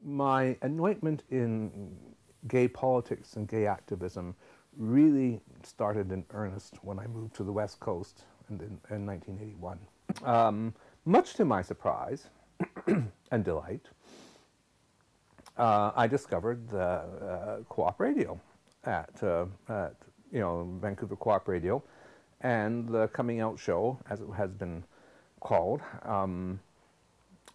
My anointment in gay politics and gay activism really started in earnest when I moved to the West Coast in 1981. Much to my surprise and delight, I discovered the co-op radio at Vancouver Co-op Radio, and the Coming Out Show, as it has been called,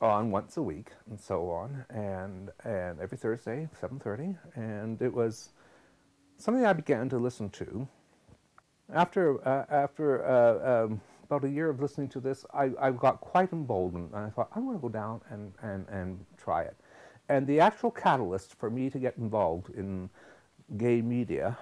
on once a week and so on, and every Thursday, 7:30, and it was something I began to listen to. After about a year of listening to this, I got quite emboldened, and I thought, I want to go down and try it. And the actual catalyst for me to get involved in gay media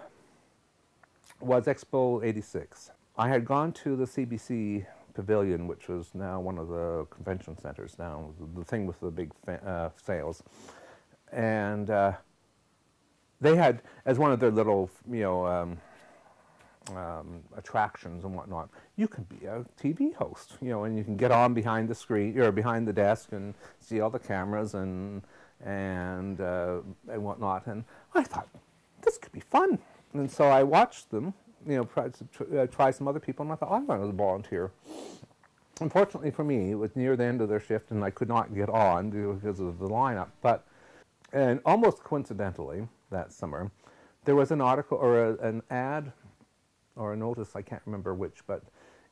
was Expo 86. I had gone to the CBC Pavilion, which was now one of the convention centers now, the thing with the big sails. And they had, as one of their little, attractions and whatnot, you can be a TV host, and you can get on behind the screen or behind the desk and see all the cameras and whatnot. And I thought, this could be fun. And so I watched them, try some other people, and I thought, I'm going to volunteer. Unfortunately for me, it was near the end of their shift, and I could not get on because of the lineup. And almost coincidentally, that summer, there was an article or an ad or a notice, I can't remember which, but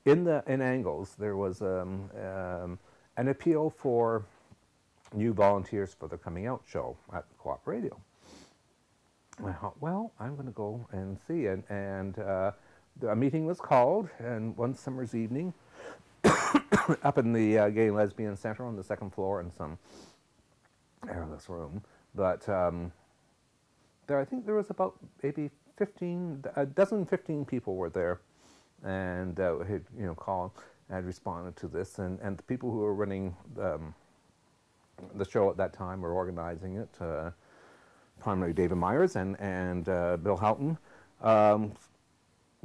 in Angles there was an appeal for new volunteers for the Coming Out Show at Co-op Radio. And I thought, well, I'm going to go and see. And a meeting was called, and one summer's evening, up in the Gay and Lesbian Center on the second floor in some airless room. But I think there was about maybe 15 people were there, and had called and responded to this, and the people who were running the show at that time were organizing it, primarily David Myers and Bill Houghton,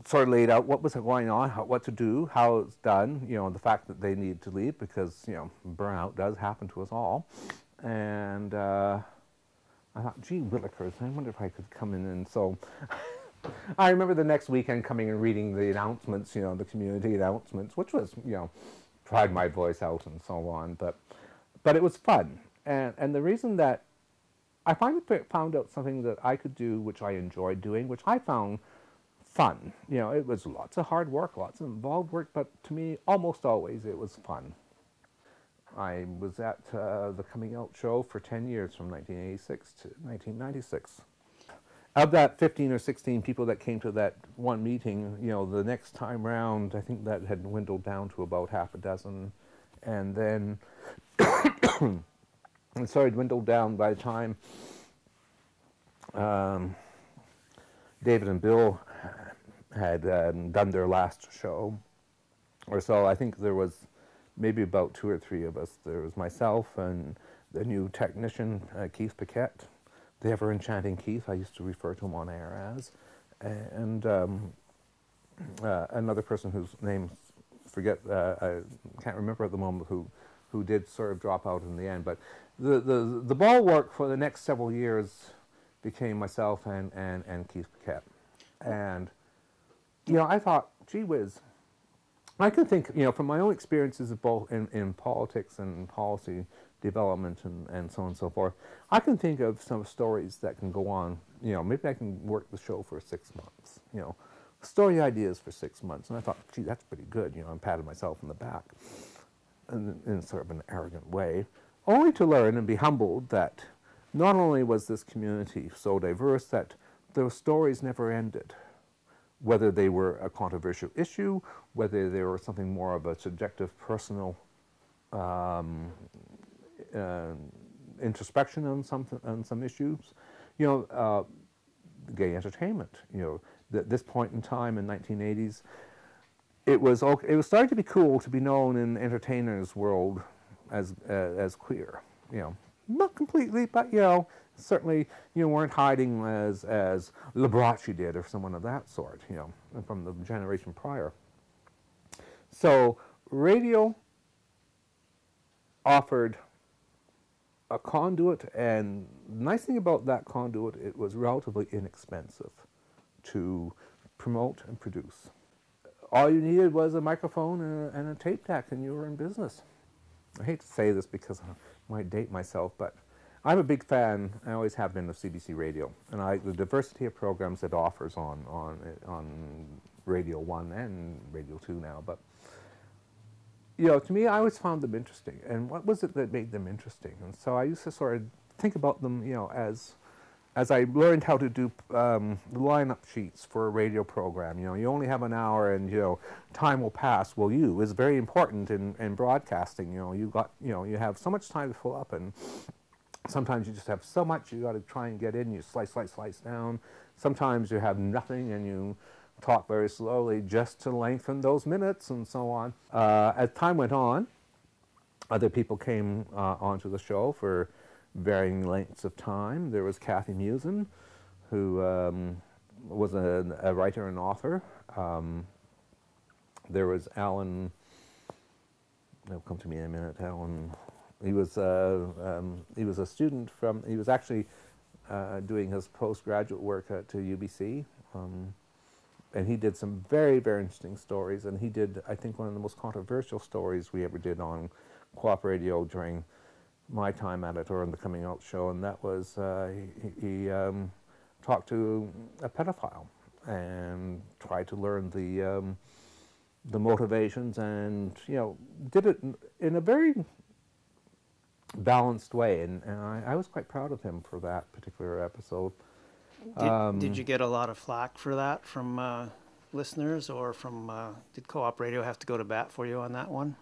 sort of laid out what was going on, what to do, how it's done, the fact that they need to leave because burnout does happen to us all, and I thought, gee willikers, I wonder if I could come in. And so I remember the next weekend coming and reading the announcements, the community announcements, which was, tried my voice out and so on. But it was fun. And the reason that I found out something that I could do, which I enjoyed doing, which I found fun. It was lots of hard work, lots of involved work, but to me, almost always, it was fun. I was at the Coming Out Show for 10 years, from 1986 to 1996. Of that 15 or 16 people that came to that one meeting, the next time round, I think that had dwindled down to about half a dozen. And then, dwindled down by the time David and Bill had done their last show or so. I think there was maybe about 2 or 3 of us. There was myself and the new technician, Keith Paquette, the ever-enchanting Keith, I used to refer to him on air as, and another person whose name I can't remember at the moment, who did sort of drop out in the end. But the bulwark for the next several years became myself and Keith Paquette. And, I thought, gee whiz, I can think, from my own experiences of both in politics and policy development and so on and so forth, I can think of some stories that can go on, maybe I can work the show for 6 months, story ideas for 6 months. And I thought, gee, that's pretty good, I patted myself on the back in sort of an arrogant way, only to learn and be humbled that not only was this community so diverse that those stories never ended. Whether they were a controversial issue, whether they were something more of a subjective, personal introspection on some issues, gay entertainment. At this point in time in 1980s, it was starting to be cool to be known in the entertainers' world as queer. Not completely, but certainly weren't hiding as Liberace did or someone of that sort, from the generation prior. So radio offered a conduit, and the nice thing about that conduit, it was relatively inexpensive to promote and produce. All you needed was a microphone and a tape deck, and you were in business. I hate to say this because I might date myself, but I'm a big fan, I always have been, of CBC Radio, and the diversity of programs it offers on Radio 1 and Radio 2 now. But you know, to me, I always found them interesting. And what was it that made them interesting? And so I used to sort of think about them, you know, as I learned how to do the lineup sheets for a radio program. You know, you only have an hour, and you know, time will pass. Well, you is very important in broadcasting. You know, you have so much time to fill up, and sometimes you just have so much you got to try and get in. You slice down. Sometimes you have nothing, and you talk very slowly just to lengthen those minutes, and so on. As time went on, other people came onto the show for varying lengths of time. There was Kathy Musin, who was a writer and author. There was Alan. They'll come to me in a minute. Alan. He was a student from. He was actually doing his postgraduate work to UBC. And he did some very, very interesting stories, and he did, I think, one of the most controversial stories we ever did on Co-op Radio during my time at it, or in the Coming Out show, and that was he talked to a pedophile and tried to learn the motivations, and you know, did it in a very balanced way, and I was quite proud of him for that particular episode. Did you get a lot of flack for that from listeners, or from did Co-op Radio have to go to bat for you on that one?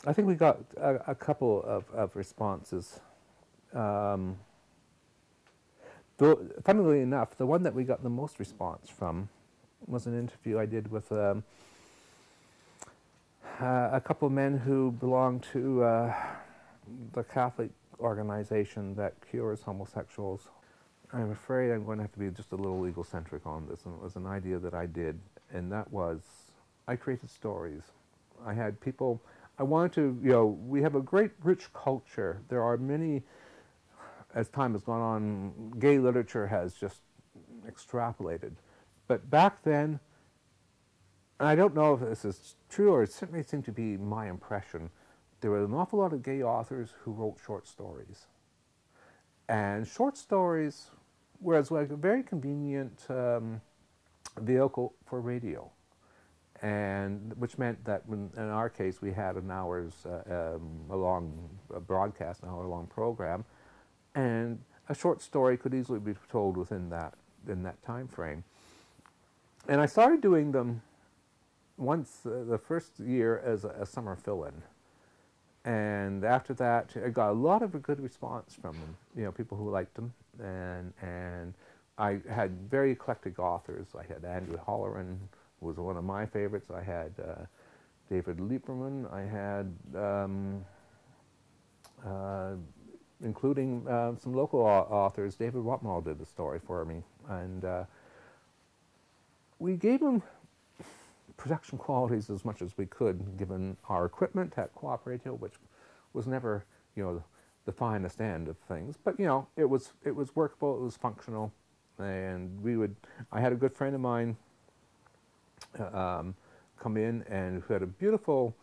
I think we got a couple of responses. Though, funnily enough, the one that we got the most response from was an interview I did with a couple of men who belong to the Catholic organization that cures homosexuals. I'm afraid I'm going to have to be just a little egocentric on this, and it was an idea that I did, and that was, I created stories. I had people, I wanted to, you know, we have a great rich culture. There are many, as time has gone on, gay literature has just extrapolated. But back then, and I don't know if this is true, or it certainly seemed to be my impression, there were an awful lot of gay authors who wrote short stories. And short stories were like a very convenient vehicle for radio, and which meant that in our case we had an hour's broadcast, an hour-long program, and a short story could easily be told within that time frame. And I started doing them once the first year as a summer fill-in. And after that, I got a lot of a good response from them. You know, people who liked them, and I had very eclectic authors. I had Andrew Holleran, who was one of my favorites. I had David Lieberman. I had, including some local authors. David Watmall did the story for me, and we gave them production qualities as much as we could, given our equipment at Co-op Radio, which was never, you know, the finest end of things. But you know, it was workable, it was functional, and I had a good friend of mine come in, and who had a beautiful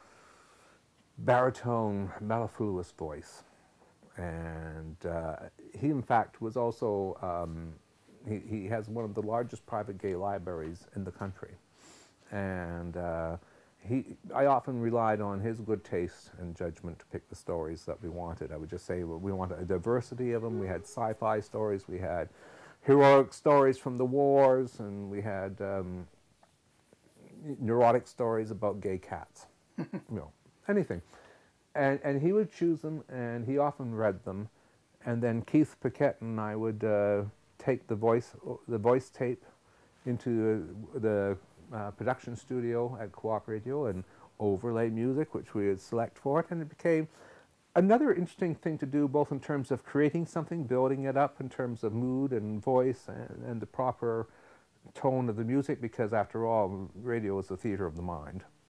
baritone, mellifluous voice, and he in fact was also he has one of the largest private gay libraries in the country. And I often relied on his good taste and judgment to pick the stories that we wanted. I would just say, well, we wanted a diversity of them. We had sci-fi stories, we had heroic stories from the wars, and we had neurotic stories about gay cats. You know, anything. And he would choose them, and he often read them. And then Keith Paquette and I would take the voice tape into the production studio at Co-op Radio and overlay music, which we would select for it, and it became another interesting thing to do, both in terms of creating something, building it up in terms of mood and voice and the proper tone of the music, because after all, radio is the theater of the mind.